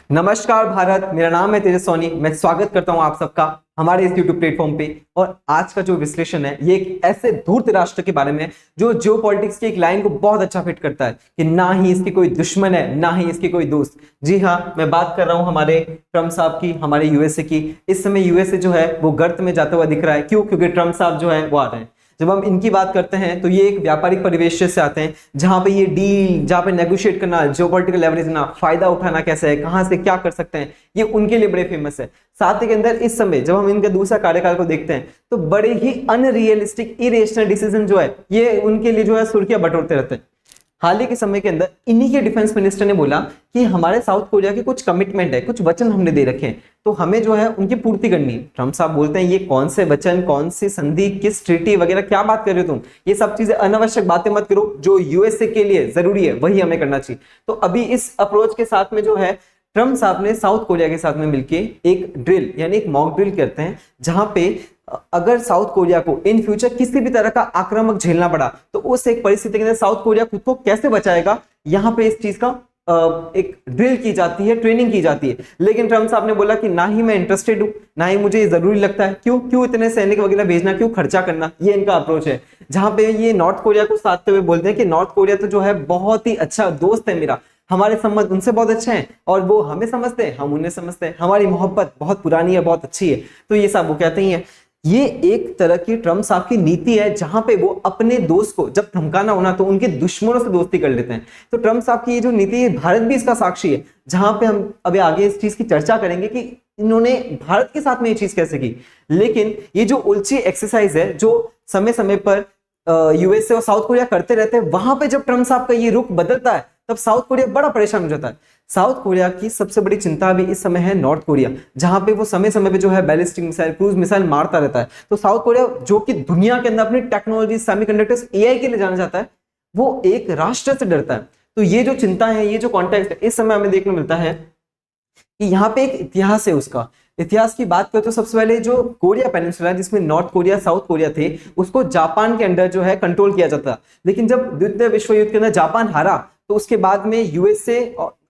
नमस्कार भारत, मेरा नाम है तेजस सोनी। मैं स्वागत करता हूं आप सबका हमारे इस YouTube प्लेटफॉर्म पे। और आज का जो विश्लेषण है ये एक ऐसे धूर्त राष्ट्र के बारे में है जो जियोपॉलिटिक्स की एक लाइन को बहुत अच्छा फिट करता है कि ना ही इसकी कोई दुश्मन है ना ही इसकी कोई दोस्त। जी हाँ, मैं बात कर रहा हूं हमारे ट्रम्प साहब की, हमारे यूएसए की। इस समय यूएसए जो है वो गर्त में जाता हुआ दिख रहा है। क्यों? क्योंकि ट्रम्प साहब जो है वो आ रहे हैं। जब हम इनकी बात करते हैं तो ये एक व्यापारिक परिवेश से आते हैं जहां पे ये डील, जहां पे नेगोशिएट करना, जियोपॉलिटिकल लेवरेज ना, फायदा उठाना कैसे है, कहां से क्या कर सकते हैं, ये उनके लिए बड़े फेमस है। साथ ही के अंदर इस समय जब हम इनका दूसरा कार्यकाल को देखते हैं तो बड़े ही अनरियलिस्टिक, इरेशनल डिसीजन जो है ये उनके लिए जो है सुर्खियां बटोरते रहते हैं। हाल ही के समय के अंदर इन्हीं के डिफेंस मिनिस्टर ने बोला कि हमारे साउथ कोरिया के कुछ कमिटमेंट है, कुछ वचन हमने दे रखे हैं, तो हमें जो है उनकी पूर्ति करनी है। ट्रम्प साहब बोलते हैं ये कौन से वचन, कौन सी संधि, किस ट्रीटी वगैरह, क्या बात कर रहे हो तुम? ये सब चीजें अनावश्यक बातें मत करो, जो यूएसए के लिए जरूरी है वही हमें करना चाहिए। तो अभी इस अप्रोच के साथ में जो है ट्रम्प साहब ने साउथ कोरिया के साथ में मिलके एक ड्रिल यानी एक मॉक ड्रिल करते हैं, जहां पे अगर साउथ कोरिया को इन फ्यूचर किसी भी तरह का आक्रामक झेलना पड़ा तो उस एक परिस्थिति के अंदर साउथ कोरिया खुद को कैसे बचाएगा, यहां पे इस चीज का एक ड्रिल की जाती है, ट्रेनिंग की जाती है। लेकिन ट्रम्प साहब ने बोला कि ना ही मैं इंटरेस्टेड हूं, ना ही मुझे ये जरूरी लगता है। क्यों इतने सैनिक वगैरह भेजना, क्यों खर्चा करना, ये इनका अप्रोच है। जहां पे ये नॉर्थ कोरिया को साधते हुए बोलते हैं कि नॉर्थ कोरिया तो जो है बहुत ही अच्छा दोस्त है मेरा, हमारे संबंध उनसे बहुत अच्छे हैं और वो हमें समझते हैं, हम उन्हें समझते हैं, हमारी मोहब्बत बहुत पुरानी है, बहुत अच्छी है। तो ये सब वो कहते ही हैं। ये एक तरह की ट्रम्प साहब की नीति है जहां पे वो अपने दोस्त को जब धमकाना होना तो उनके दुश्मनों से दोस्ती कर लेते हैं। तो ट्रम्प साहब की ये जो नीति है, भारत भी इसका साक्षी है, जहां पे हम अभी आगे इस चीज की चर्चा करेंगे कि इन्होंने भारत के साथ में ये चीज कैसे की। लेकिन ये जो उल्ची एक्सरसाइज है जो समय समय पर यूएसए और साउथ कोरिया करते रहते हैं, वहां पे जब ट्रम्प साहब का ये रुख बदलता है तब साउथ कोरिया बड़ा परेशान हो जाता है। साउथ कोरिया की सबसे बड़ी चिंता भी इस समय है नॉर्थ कोरिया, जहां पे वो समय समय पे जो है बैलिस्टिक मिसाइल, क्रूज मिसाइल मारता रहता है। तो साउथ कोरिया जो कि दुनिया के अंदर अपनी टेक्नोलॉजी, सेमीकंडक्टर्स, एआई के लिए जाना जाता है, वो एक राष्ट्र से डरता है। तो ये जो चिंता है, ये जो कॉन्टेक्स्ट है, इस समय हमें देखने मिलता है कि यहाँ पे एक इतिहास है। उसका इतिहास की बात करें तो सबसे पहले जो कोरिया पेनिनसुला जिसमें नॉर्थ कोरिया, साउथ कोरिया थे, उसको जापान के अंडर जो है कंट्रोल किया जाता। लेकिन जब द्वितीय विश्व युद्ध के अंदर जापान हारा तो उसके बाद में यूएसए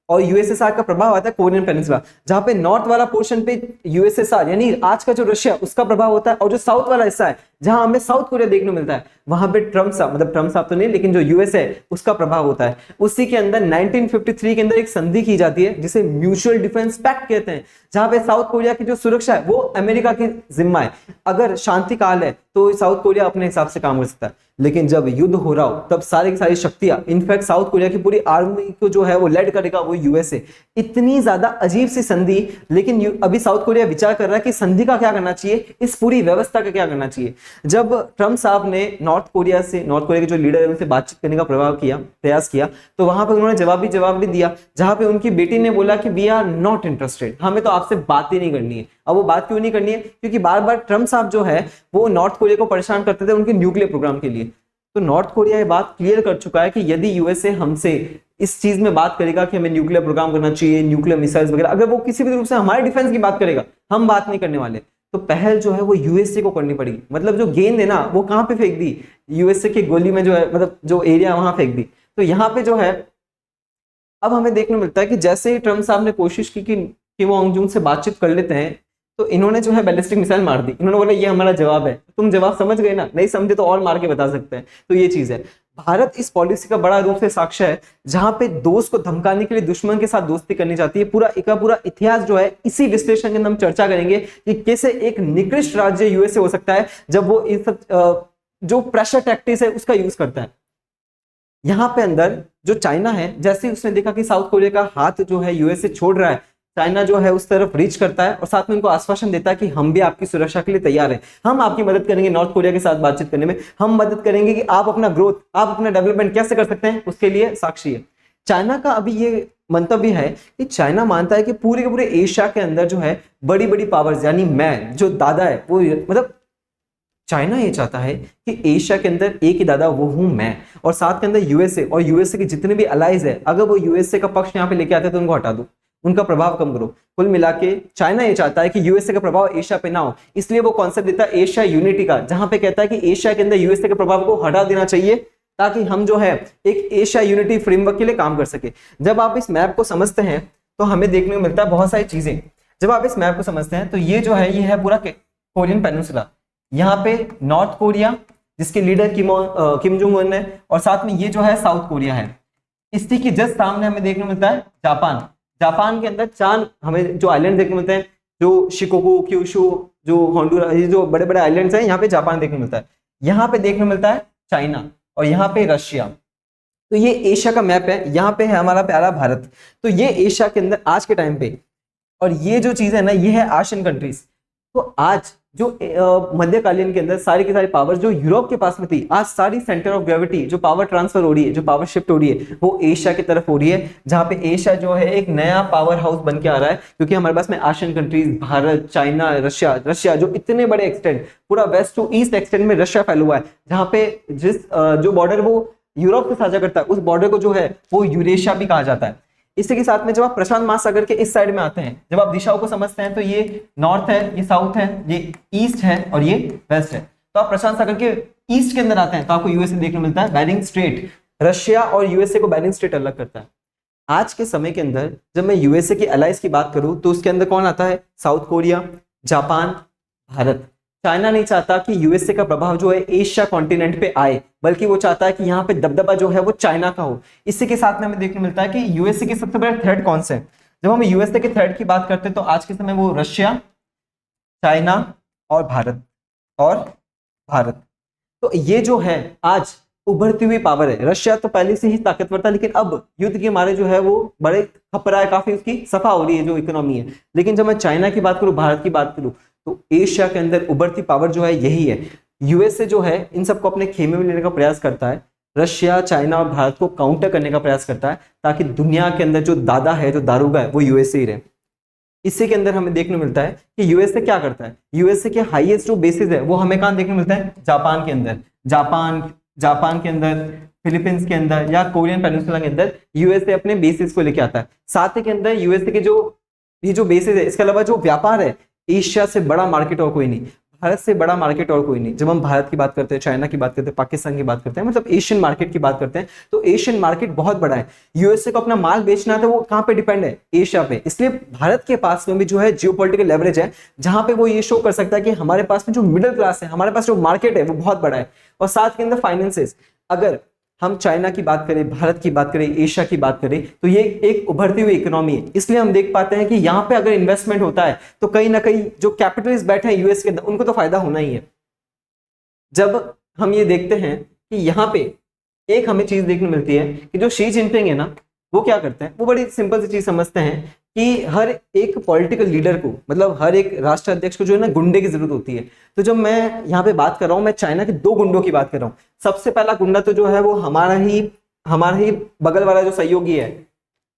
और यूएसएसआर का प्रभाव आता है कोरियन पेनिनसुला, जहां पे नॉर्थ वाला पोर्शन पे यूएसएसआर यानी आज का जो रशिया उसका प्रभाव होता है, और जो साउथ वाला हिस्सा है जहां हमें साउथ कोरिया देखने मिलता है वहां पे ट्रम्प साहब तो नहीं, लेकिन जो यूएस है उसका प्रभाव होता है। उसी के अंदर 1953 के अंदर एक संधि की जाती है जिसे म्यूचुअल डिफेंस पैक्ट कहते हैं, जहां पे साउथ कोरिया की जो सुरक्षा है वो अमेरिका की जिम्मा है। अगर शांति काल है तो साउथ कोरिया अपने हिसाब से काम कर सकता है, लेकिन जब युद्ध हो रहा हो तब सारी की सारी शक्तियां, इनफैक्ट साउथ कोरिया की पूरी आर्मी को जो है वो लेड करेगा वो यूएसए। इतनी ज्यादा अजीब सी संधि, लेकिन अभी साउथ कोरिया विचार कर रहा है कि संधि का क्या करना चाहिए, इस पूरी व्यवस्था का क्या करना चाहिए। जब ट्रम्प साहब ने नॉर्थ कोरिया के जो लीडर है उनसे बातचीत करने का प्रयास किया तो वहां पे उन्होंने जवाब भी दिया, जहां पे उनकी बेटी ने बोला कि वी आर नॉट इंटरेस्टेड, हमें तो आपसे बात ही नहीं करनी है। अब वो बात क्यों नहीं करनी है? क्योंकि बार बार ट्रम्प साहब जो है वो नॉर्थ कोरिया को परेशान करते थे उनके न्यूक्लियर प्रोग्राम के लिए। तो नॉर्थ कोरिया ये बात क्लियर कर चुका है कि यदि यूएसए हमसे इस चीज में बात करेगा कि हमें न्यूक्लियर प्रोग्राम करना चाहिए, न्यूक्लियर मिसाइल्स वगैरह, अगर वो किसी भी रूप से हमारे डिफेंस की बात करेगा, हम बात नहीं करने वाले। तो पहल जो है वो यूएसए को करनी पड़ेगी। मतलब जो गेंद है ना वो कहां पे फेंक दी, यूएसए की गोली में जो है, मतलब जो एरिया वहां फेंक दी। तो यहाँ पे जो है अब हमें देखने मिलता है कि जैसे ही ट्रम्प साहब ने कोशिश की कि किम जोंग उन से बातचीत कर लेते हैं, तो इन्होंने जो है बैलिस्टिक मिसाइल मार दी। इन्होंने बोला ये हमारा जवाब है। तुम जवाब समझ गए ना, नहीं समझे तो और मार के बता सकते हैं। तो ये चीज है, भारत इस पॉलिसी का बड़ा रूप से साक्ष्य है, जहां पे दोस्त को धमकाने के लिए दुश्मन के साथ दोस्ती करनी चाहती है। पूरा इतिहास जो है इसी विश्लेषण के अंदर हम चर्चा करेंगे कि कैसे एक निकृष्ट राज्य यूएसए हो सकता है जब वो इस जो प्रेशर टैक्टिक्स है उसका यूज करता है। यहाँ पे अंदर जो चाइना है, जैसे उसने देखा कि साउथ कोरिया का हाथ जो है यूएसए छोड़ रहा है, चाइना जो है उस तरफ रीच करता है और साथ में उनको आश्वासन देता है कि हम भी आपकी सुरक्षा के लिए तैयार हैं, हम आपकी मदद करेंगे नॉर्थ कोरिया के साथ बातचीत करने में, हम मदद करेंगे कि आप अपना ग्रोथ, आप अपना डेवलपमेंट कैसे कर सकते हैं उसके लिए साक्षी है। चाइना का अभी ये मंतव्य है कि चाइना मानता है कि पूरे के पूरे एशिया के अंदर जो है बड़ी बड़ी पावर्स, यानी मैं जो दादा है वो, मतलब चाइना ये चाहता है कि एशिया के अंदर एक ही दादा वो हूं मैं, और साथ के अंदर यूएसए और यूएसए के जितने भी अलाइज है, अगर वो यूएसए का पक्ष यहाँ पे लेके आते हैं तो उनको हटा दो, उनका प्रभाव कम करो। कुल मिला के चाइना ये चाहता है कि यूएसए का प्रभाव एशिया पे ना हो, इसलिए वो कॉन्सेप्ट देता है एशिया यूनिटी का, जहां पे कहता है कि एशिया के अंदर यूएसए के प्रभाव को हटा देना चाहिए ताकि हम जो है एक एशिया यूनिटी फ्रेमवर्क के लिए काम कर सके। जब आप इस मैप को समझते हैं तो हमें देखने को मिलता है बहुत सारी चीजें। जब आप इस मैप को समझते हैं तो ये जो है, ये है पूरा कोरियन पेनिनसुला। यहाँ पे नॉर्थ कोरिया जिसके लीडर किम जोंग उन है, और साथ में ये जो है साउथ कोरिया है। इसी के जस्ट सामने हमें देखने को मिलता है जापान। जापान के अंदर 4 हमें जो आइलैंड देखने को मिलते हैं, जो शिकोकू, क्यूशू, जो होंडुरा, ये जो बड़े बड़े आइलैंड्स हैं, यहाँ पे जापान देखने को मिलता है। यहाँ पे देखने को मिलता है चाइना, और यहाँ पे रशिया। तो ये एशिया का मैप है। यहाँ पे है हमारा प्यारा भारत। तो ये एशिया के अंदर आज के टाइम पे, और ये जो चीज है ना, ये है एशियन कंट्रीज। तो आज जो मध्यकालीन के अंदर सारी की सारी पावर जो यूरोप के पास में थी, आज सारी सेंटर ऑफ ग्रेविटी जो पावर ट्रांसफर हो रही है, जो पावर शिफ्ट हो रही है, वो एशिया की तरफ हो रही है। जहां पे एशिया जो है एक नया पावर हाउस बन के आ रहा है, क्योंकि हमारे पास में Asian countries, Bharat, China, Russia जो इतने बड़े एक्सटेंट, पूरा वेस्ट टू ईस्ट एक्सटेंट में रशिया फैला हुआ है। जहां पे जो बॉर्डर वो यूरोप से साझा करता है, उस बॉर्डर को जो है वो यूरेशिया भी कहा जाता है। इसी के साथ में जब आप प्रशांत महासागर के इस साइड में आते हैं, जब आप दिशाओं को समझते हैं, तो ये नॉर्थ है, ये साउथ है, ये ईस्ट है, और ये वेस्ट है। तो आप प्रशांत सागर के ईस्ट के अंदर आते हैं तो आपको यूएसए देखने को मिलता है, बेरिंग स्ट्रेट। रशिया और यूएसए को बेरिंग स्ट्रेट अलग करता है। आज के समय के अंदर जब मैं यूएसए की एलाइज की बात करूं तो उसके अंदर कौन आता है? South Korea, Japan, Bharat. China नहीं चाहता कि यूएसए का प्रभाव जो है एशिया कॉन्टिनेंट पे आए, बल्कि वो चाहता है कि यहाँ पे दबदबा जो है वो चाइना का हो। इसी के साथ में हमें देखने मिलता है कि यूएसए के सबसे बड़े थ्रेट कौन से हैं। जब हम यूएसए के थ्रेट की बात करते हैं तो आज के समय वो रशिया, चाइना और भारत। तो ये जो है आज उभरती हुई पावर है। रशिया तो पहले से ही ताकतवर था, लेकिन अब युद्ध के मारे जो है वो बड़े खतरा है, काफी उसकी सफा हो रही है जो इकोनॉमी है। लेकिन जब मैं चाइना की बात करूं, भारत की बात करूं, तो एशिया के अंदर उभरती पावर जो है यही है। यूएसए जो है इन सबको अपने खेमे में लेने का प्रयास करता है। रशिया, चाइना और भारत को काउंटर करने का प्रयास करता है, ताकि दुनिया के अंदर जो दादा है, जो दारोगा है, वो यूएसए ही रहे। इसी के अंदर हमें देखने मिलता है कि यूएसए क्या करता है। यूएसए के हाईएस्ट जो बेसिस है वो हमें कहां देखने मिलता है? जापान के अंदर। जापान के अंदर, फिलीपींस के अंदर, या कोरियन पेनिनसुला के अंदर यूएसए अपने बेसिस को लेके आता है। साथ ही के अंदर यूएसए के ये जो बेसिस है, इसके अलावा जो व्यापार है, एशिया से बड़ा मार्केट और कोई नहीं, भारत से बड़ा मार्केट और कोई नहीं। जब हम भारत की बात करते हैं, चाइना की बात करते हैं, पाकिस्तान की बात करते हैं, मतलब एशियन मार्केट की बात करते हैं, तो एशियन मार्केट बहुत बड़ा है। यूएसए को अपना माल बेचना था, वो कहां पे डिपेंड है? एशिया पे। इसलिए भारत के पास में भी जो है जियोपॉलिटिकल लेवरेज है, जहां पे वो ये शो कर सकता है कि हमारे पास में जो मिडिल क्लास है, हमारे पास जो मार्केट है वो बहुत बड़ा है। और साथ के अंदर फाइनेंसेस, अगर हम चाइना की बात करें, भारत की बात करें, एशिया की बात करें, तो ये एक उभरती हुई इकोनॉमी है। इसलिए हम देख पाते हैं कि यहाँ पे अगर इन्वेस्टमेंट होता है तो कहीं ना कहीं जो कैपिटलिस्ट बैठे हैं यूएस के अंदर, उनको तो फायदा होना ही है। जब हम ये देखते हैं कि यहाँ पे एक हमें चीज देखने मिलती है कि जो शी जिनपिंग है ना, वो क्या करते हैं, वो बड़ी सिंपल सी चीज समझते हैं कि हर एक पॉलिटिकल लीडर को, मतलब हर एक राष्ट्र अध्यक्ष को जो है ना, गुंडे की जरूरत होती है। तो जब मैं यहाँ पे बात कर रहा हूँ, मैं चाइना के 2 गुंडों की बात कर रहा हूँ। सबसे पहला गुंडा तो जो है वो हमारा ही बगल वाला जो सहयोगी है,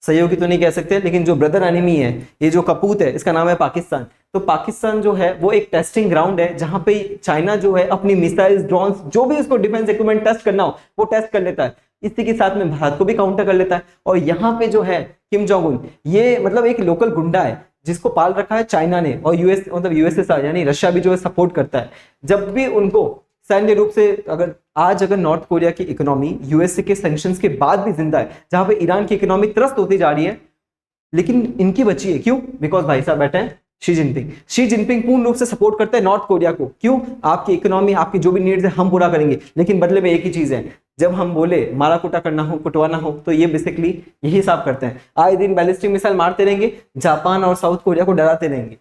सहयोगी तो नहीं कह सकते, लेकिन जो ब्रदर एनिमी है, ये जो कपूत है, इसका नाम है पाकिस्तान। तो पाकिस्तान जो है वो एक टेस्टिंग ग्राउंड है, जहां पे चाइना जो है अपनी मिसाइल्स, ड्रोन्स, जो भी उसको डिफेंस इक्विपमेंट टेस्ट करना हो वो टेस्ट कर लेता है। इसी के साथ में भारत को भी काउंटर कर लेता है। और यहाँ पे जो है किम जोंग उन, ये मतलब एक लोकल गुंडा है जिसको पाल रखा है चाइना ने, और यूएसए यानी रशिया भी जो है सपोर्ट करता है। जब भी उनको सैन्य रूप से, अगर नॉर्थ कोरिया की इकोनॉमी यूएसए के सैंक्शंस के बाद भी जिंदा है, जहां पे ईरान की इकोनॉमी त्रस्त होती जा रही है, लेकिन इनकी बची है। क्यों? बिकॉज भाई साहब बैठे हैं शी जिनपिंग पूर्ण रूप से सपोर्ट करते हैं नॉर्थ कोरिया को। क्यों? आपकी इकोनॉमी, आपकी जो भी नीड्स है हम पूरा करेंगे, लेकिन बदले में एक ही चीज है, जब हम बोले मारा कुटा करना हो, कुटवाना हो, तो ये बेसिकली यही हिसाब करते हैं। आए दिन बैलिस्टिक मिसाइल मारते रहेंगे, जापान और साउथ कोरिया को डराते रहेंगे।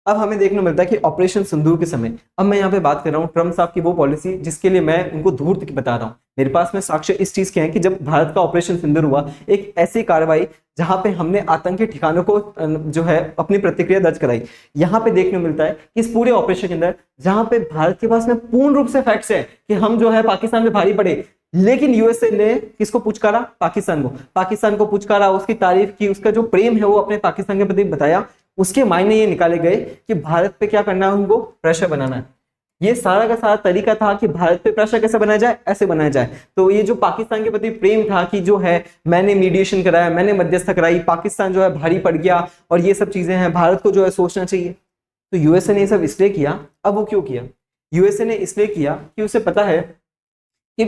अब हमें देखने मिलता है कि ऑपरेशन सिंदूर के समय, अब मैं यहाँ पे बात कर रहा हूँ ट्रम्प साहब की वो पॉलिसी जिसके लिए मैं उनको धूर्त बता रहा हूँ। मेरे पास में साक्ष्य इस चीज के हैं कि जब भारत का ऑपरेशन सिंदूर हुआ, एक ऐसी कार्रवाई जहां पे हमने आतंकी ठिकानों को जो है अपनी प्रतिक्रिया दर्ज कराई। यहाँ पे देखने मिलता है कि इस पूरे ऑपरेशन के अंदर, जहां पे भारत के पास में पूर्ण रूप से फैक्ट्स है कि हम जो है पाकिस्तान में भारी पड़े, लेकिन यूएसए ने किसको पुचकारा? पाकिस्तान को पुचकारा, उसकी तारीफ की, उसका जो प्रेम है वो अपने पाकिस्तान के प्रति बताया। उसके मायने ये निकाले गए कि भारत पे क्या करना है, उनको प्रेशर बनाना है। ये सारा का सारा तरीका था कि भारत पे प्रेशर कैसे बनाया जाए, ऐसे बनाया जाए। तो ये जो पाकिस्तान के प्रति प्रेम था कि जो है मैंने मीडिएशन कराया, मैंने मध्यस्थता कराई, पाकिस्तान जो है भारी पड़ गया, और ये सब चीजें हैं, भारत को जो है सोचना चाहिए। तो यूएसए ने ये सब इसलिए किया। अब वो क्यों किया? यूएसए ने इसलिए किया कि उसे पता है कि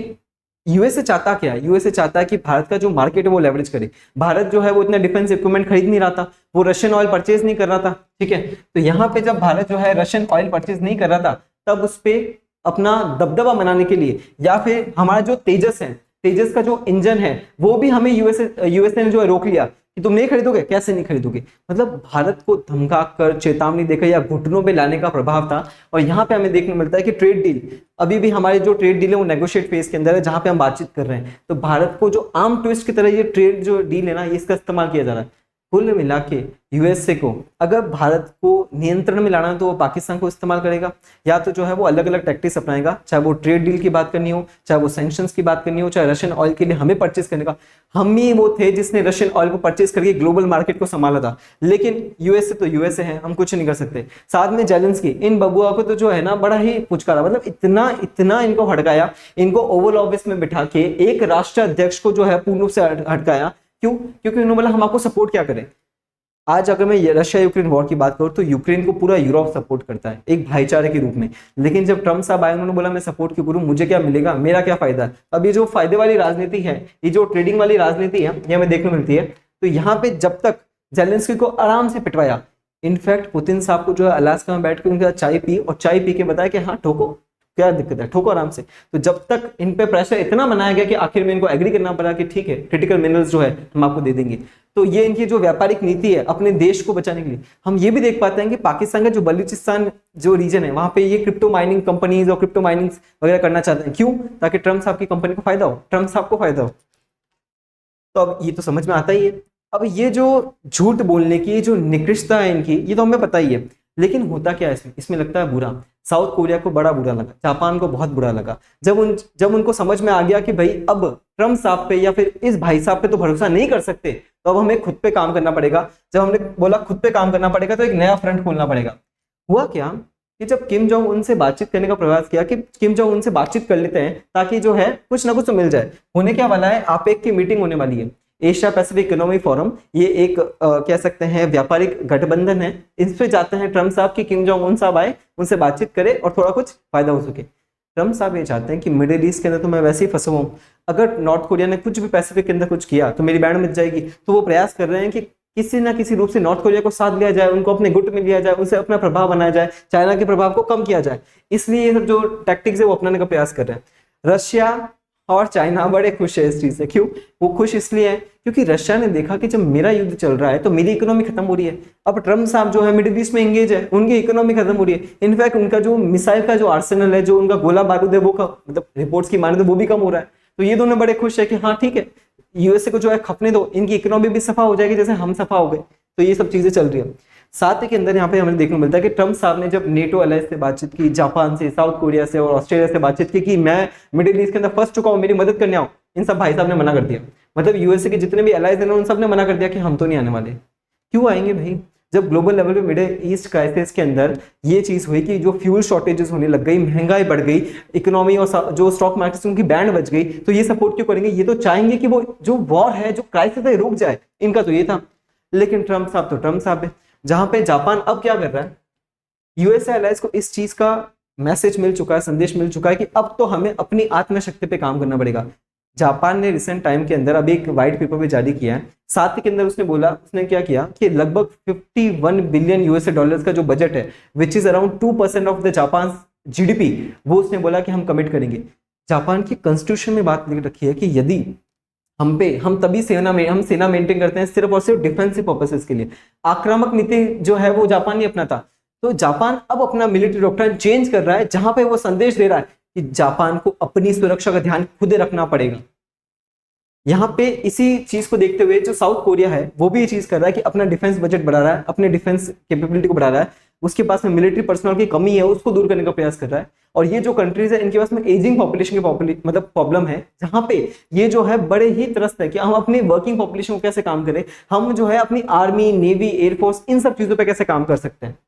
यूएसए चाहता क्या है? यूएसए चाहता है कि भारत का जो मार्केट है वो लेवरेज करे। भारत जो है वो इतना डिफेंस इक्विपमेंट खरीद नहीं रहा था, वो रशियन ऑयल परचेज नहीं कर रहा था, ठीक है। तो यहाँ पे जब भारत जो है रशियन ऑयल परचेज नहीं कर रहा था, तब उस पे अपना दबदबा बनाने के लिए, या फिर हमारा जो तेजस है, तेजस का जो इंजन है वो भी हमें यूएसए ने जो है रोक लिया कि तुम नहीं खरीदोगे। कैसे नहीं खरीदोगे? मतलब भारत को धमका कर, चेतावनी देकर या घुटनों पे लाने का प्रभाव था। और यहाँ पे हमें देखने मिलता है कि ट्रेड डील, अभी भी हमारे जो ट्रेड डील है वो नेगोशिएट फेज के अंदर है, जहां पे हम बातचीत कर रहे हैं। तो भारत को जो आर्म ट्विस्ट की तरह ये ट्रेड जो डील है ना, इसका इस्तेमाल किया जा रहा है। कुल मिला के यूएसए को अगर भारत को नियंत्रण में लाना है तो वो पाकिस्तान को इस्तेमाल करेगा, या तो जो है वो अलग अलग टैक्टिक्स अपनाएगा, चाहे वो ट्रेड डील की बात करनी हो, चाहे वो सैंक्शंस की बात करनी हो, चाहे रशियन ऑयल के लिए हमें परचेस करने का। हम ही वो थे जिसने रशियन ऑयल को परचेस करके ग्लोबल मार्केट को संभाला था। लेकिन यूएसए तो यूएसए है, हम कुछ नहीं कर सकते। साथ में जेलेंस्की, इन बबुआ को तो जो है ना बड़ा ही पुचकारा, मतलब इतना इतना इनको हटकाया, इनको ओवल ऑफिस में बिठा के एक राष्ट्र अध्यक्ष को जो है पूर्ण रूप से हटकाया। क्यों? क्योंकि उन्होंने बोला हम आपको सपोर्ट क्या करें। आज अगर मैं रशिया यूक्रेन वॉर की बात करूं तो यूक्रेन को पूरा यूरोप सपोर्ट करता है एक भाईचारे के रूप में। लेकिन जब ट्रम्प साहब आए, उन्होंने बोला मैं सपोर्ट क्यों करूं, मुझे क्या मिलेगा, मेरा क्या फायदा है। अब ये जो फायदे वाली राजनीति है, ये जो ट्रेडिंग वाली राजनीति है, ये हमें देखने मिलती है। तो यहाँ पे जब तक जेलेंस्की को आराम से पिटवाया, इनफैक्ट पुतिन साहब को जो है अलास्का में बैठ के उनके साथ चाय पी और चाय पी के बताया कि हाँ ठोको, क्या दिक्कत है, ठोको आराम से। तो जब तक इन पे प्रेशर इतना बनाया गया कि आखिर में इनको एग्री करना पड़ा कि ठीक है क्रिटिकल मिनरल्स जो है हम आपको दे देंगे। तो ये इनकी जो व्यापारिक नीति है अपने देश को बचाने के लिए। हम ये भी देख पाते हैं कि पाकिस्तान का जो बलूचिस्तान जो रीजन है, वहां पे ये क्रिप्टो माइनिंग कंपनीज और क्रिप्टो माइनिंग वगैरह करना चाहते हैं। क्यों? ताकि ट्रम्प साहब की कंपनी को फायदा हो, ट्रम्प साहब को फायदा हो। तो अब ये तो समझ में आता ही है। अब ये जो झूठ बोलने की जो निकृष्टता है इनकी, ये तो हमें पता ही है। लेकिन होता क्या है इसमें लगता है बुरा। साउथ कोरिया को बड़ा बुरा लगा, जापान को बहुत बुरा लगा, जब उनको समझ में आ गया कि भाई अब ट्रम्प साहब पे या फिर इस भाई साहब पे तो भरोसा नहीं कर सकते, तो अब हमें खुद पे काम करना पड़ेगा। जब हमने बोला खुद पे काम करना पड़ेगा, तो एक नया फ्रंट खोलना पड़ेगा। हुआ क्या कि जब किम जोंग उन से बातचीत करने का प्रयास किया कि किम जोंग उनसे बातचीत कर लेते हैं ताकि जो है कुछ ना कुछ तो मिल जाए। होने क्या वाला है, आपेक की मीटिंग होने वाली है, एशिया पैसिफिक इकोनॉमिक फोरम। ये एक कह सकते हैं व्यापारिक गठबंधन है। इस पे जाते हैं ट्रम्प साहब की किम जोंग उन साहब आए, उनसे बातचीत करे और थोड़ा कुछ फायदा हो सके। ट्रम्प साहब ये चाहते हैं कि मिडिल ईस्ट के अंदर तो मैं वैसे ही फंसा हूं, अगर नॉर्थ कोरिया ने कुछ भी पैसिफिक के अंदर कुछ किया तो मेरी बैंड मिल जाएगी। तो वो प्रयास कर रहे हैं कि किसी ना किसी रूप से नॉर्थ कोरिया को साथ लिया जाए, उनको अपने गुट में लिया जाए, उनसे अपना प्रभाव बनाया जाए, चाइना के प्रभाव को कम किया जाए। इसलिए ये सब जो टैक्टिक्स है वो अपनाने का प्रयास कर रहे हैं। रशिया और चाइना बड़े खुश है इस चीज से। क्यों वो खुश? इसलिए है क्योंकि रशिया ने देखा कि जब मेरा युद्ध चल रहा है तो मेरी इकोनॉमी खत्म हो रही है। अब ट्रम्प साहब जो है मिडिल ईस्ट में एंगेज है, उनकी इकोनॉमी खत्म हो रही है। इनफैक्ट उनका जो मिसाइल का जो आर्सेनल है, जो उनका गोला बारूद है, वो मतलब रिपोर्ट्स की माने तो वो भी कम हो रहा है। तो ये दोनों बड़े खुश है कि हाँ ठीक है, यूएसए को जो है खपने दो, इनकी इकोनॉमी भी सफा हो जाएगी जैसे हम सफा हो गए। तो ये सब चीजें चल रही है। साथ ही के अंदर यहाँ पे हमें देखने को मिलता है कि ट्रम्प साहब ने जब नेटो अलायंस से बातचीत की, जापान से, साउथ कोरिया से और ऑस्ट्रेलिया से बातचीत की कि मैं मिडिल ईस्ट के अंदर फंस चुका हूँ, मेरी मदद करने आओ, इन सब भाई साहब ने मना कर दिया। मतलब यूएसए के जितने भी अलायंस हैं उन सब ने मना कर दिया कि हम तो नहीं आने वाले। क्यों आएंगे भाई? जब ग्लोबल लेवल पे मिडिल ईस्ट क्राइसिस के अंदर ये चीज हुई कि जो फ्यूल शॉर्टेजेस होने लग गई, महंगाई बढ़ गई, इकोनॉमी और जो स्टॉक मार्केट उनकी बैंड बच गई, तो ये सपोर्ट क्यों करेंगे? ये तो चाहेंगे कि वो जो वॉर है, जो क्राइसिस है, रुक जाए। इनका तो ये था। लेकिन ट्रम्प साहब तो ट्रम्प साहब है। जहां पे जापान अब क्या कर रहा है, यूएसए अलायंस को इस चीज का मैसेज मिल चुका है, संदेश मिल चुका है कि अब तो हमें अपनी आत्मशक्ति पे काम करना पड़ेगा। जापान ने रिसेंट टाइम के अंदर अभी एक व्हाइट पेपर भी जारी किया है। साथ ही के अंदर उसने बोला, उसने क्या किया कि लगभग 51 बिलियन यूएसए डॉलर्स का जो बजट है, which is around 2% of the Japan GDP, वो उसने बोला कि हम कमिट करेंगे। जापान की कॉन्स्टिट्यूशन में बात लिख रखी है कि यदि हम तभी सेना मेंटेन करते हैं सिर्फ और सिर्फ डिफेंसिव पर्पसेस के लिए। आक्रामक नीति जो है वो जापान ही अपनाता। तो जापान अब अपना मिलिट्री डॉक्ट्रिन चेंज कर रहा है, जहां पे वो संदेश दे रहा है कि जापान को अपनी सुरक्षा का ध्यान खुद रखना पड़ेगा। यहाँ पे इसी चीज को देखते हुए जो साउथ कोरिया है वो भी ये चीज कर रहा है कि अपना डिफेंस बजट बढ़ा रहा है, अपने डिफेंस कैपेबिलिटी को बढ़ा रहा है। उसके पास में मिलिट्री पर्सनल की कमी है, उसको दूर करने का प्रयास कर रहा है। और ये जो कंट्रीज है इनके पास में एजिंग पॉपुलेशन की मतलब प्रॉब्लम है, जहां पे ये जो है बड़े ही त्रस्त है कि हम अपनी वर्किंग पॉपुलेशन को कैसे काम करें, हम जो है अपनी आर्मी, नेवी, एयरफोर्स, इन सब चीजों पे कैसे काम कर सकते हैं।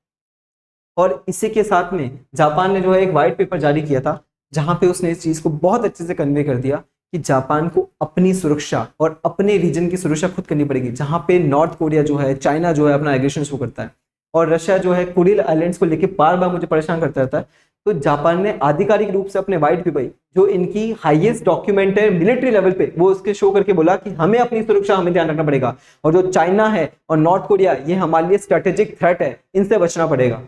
और इसी के साथ में जापान ने जो है एक व्हाइट पेपर जारी किया था, जहां पे उसने इस चीज को बहुत अच्छे से कन्वे कर दिया कि जापान को अपनी सुरक्षा और अपने रीजन की सुरक्षा खुद करनी पड़ेगी। जहां पे नॉर्थ कोरिया जो है, चाइना जो है अपना एग्रेशन शुरू करता है, और रशिया जो है कुरिल आइलैंड्स को लेकर बार बार मुझे परेशान करता रहता है। तो जापान ने आधिकारिक रूप से अपने व्हाइट पेपर, जो इनकी हाईएस्ट डॉक्यूमेंट है मिलिट्री लेवल पे, वो उसके शो करके बोला कि हमें अपनी सुरक्षा हमें ध्यान रखना पड़ेगा, और जो चाइना है और नॉर्थ कोरिया, ये हमारे लिए स्ट्रेटेजिक थ्रेट है, इनसे बचना पड़ेगा।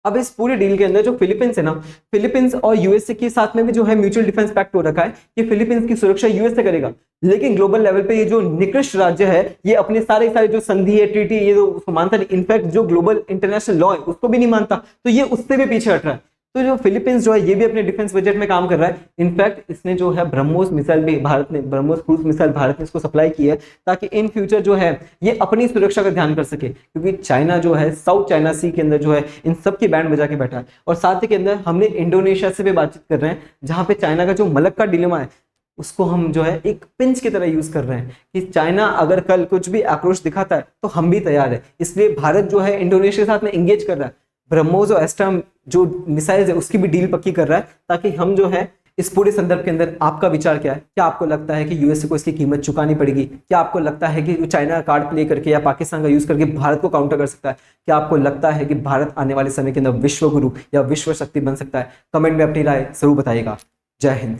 अब इस पूरे डील के अंदर जो फिलीपींस है ना, फिलीपींस और यूएसए के साथ में भी जो है म्यूचुअल डिफेंस पैक्ट हो रखा है कि फिलीपींस की सुरक्षा यूएसए करेगा, लेकिन ग्लोबल लेवल पे ये जो निकृष्ट राज्य है, ये अपने सारे जो संधि है, ट्रीटी, ये तो उसको मानता नहीं, इनफैक्ट जो ग्लोबल इंटरनेशनल लॉ है उसको भी नहीं मानता, तो ये उससे भी पीछे हट रहा है। तो जो फिलीपींस जो है ये भी अपने डिफेंस बजट में काम कर रहा है। इनफैक्ट इसने जो है ब्रह्मोस मिसाइल भी भारत ने, ब्रह्मोस क्रूज मिसाइल भारत ने इसको सप्लाई की है, ताकि इन फ्यूचर जो है ये अपनी सुरक्षा का ध्यान कर सके, क्योंकि चाइना जो है साउथ चाइना सी के अंदर जो है इन सब की बैंड बजा के बैठा है। और साथ ही के अंदर हमने इंडोनेशिया से भी बातचीत कर रहे हैं, जहां पे चाइना का जो मलक्का डिलेमा है उसको हम जो है एक पिंच की तरह यूज कर रहे हैं कि चाइना अगर कल कुछ भी आक्रोश दिखाता है तो हम भी तैयार है। इसलिए भारत जो है इंडोनेशिया के साथ में एंगेज कर रहा है, ब्रह्मोस और एस्ट्रम जो मिसाइल्स है उसकी भी डील पक्की कर रहा है, ताकि हम जो है इस पूरे संदर्भ के अंदर आपका विचार क्या है? क्या आपको लगता है कि यूएसए को इसकी कीमत चुकानी पड़ेगी? क्या आपको लगता है कि चाइना कार्ड प्ले करके या पाकिस्तान का यूज करके भारत को काउंटर कर सकता है? क्या आपको लगता है कि भारत आने वाले समय के अंदर विश्व गुरु या विश्व शक्ति बन सकता है? कमेंट में अपनी राय जरूर बताइएगा। जय हिंद।